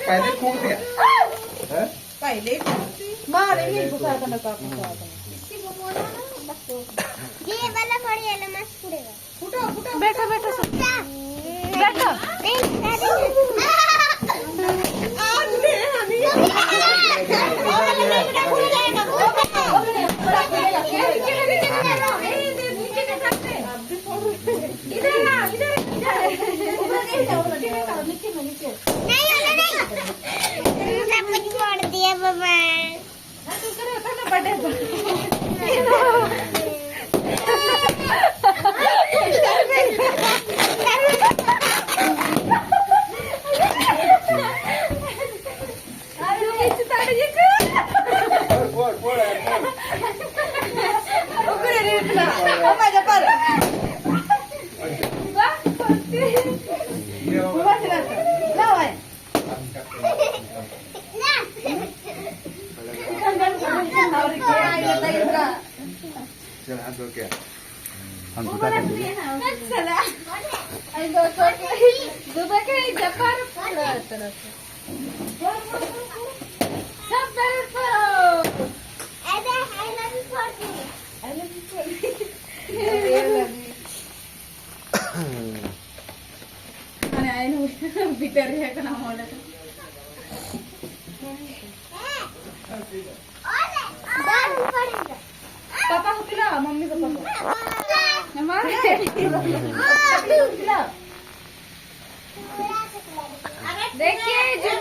पहिले खूप द्या पहिले मारे नहीं पुसाता ना कापू पुसाता ये वाला फड़ी आला मस्त फुडेगा फुटो फुटो बैठो बैठो सब बैठो आज ले हनी छोड़ दिया बाबा चल हात धो क्या पापा को खिला मम्मी को पापा देखिए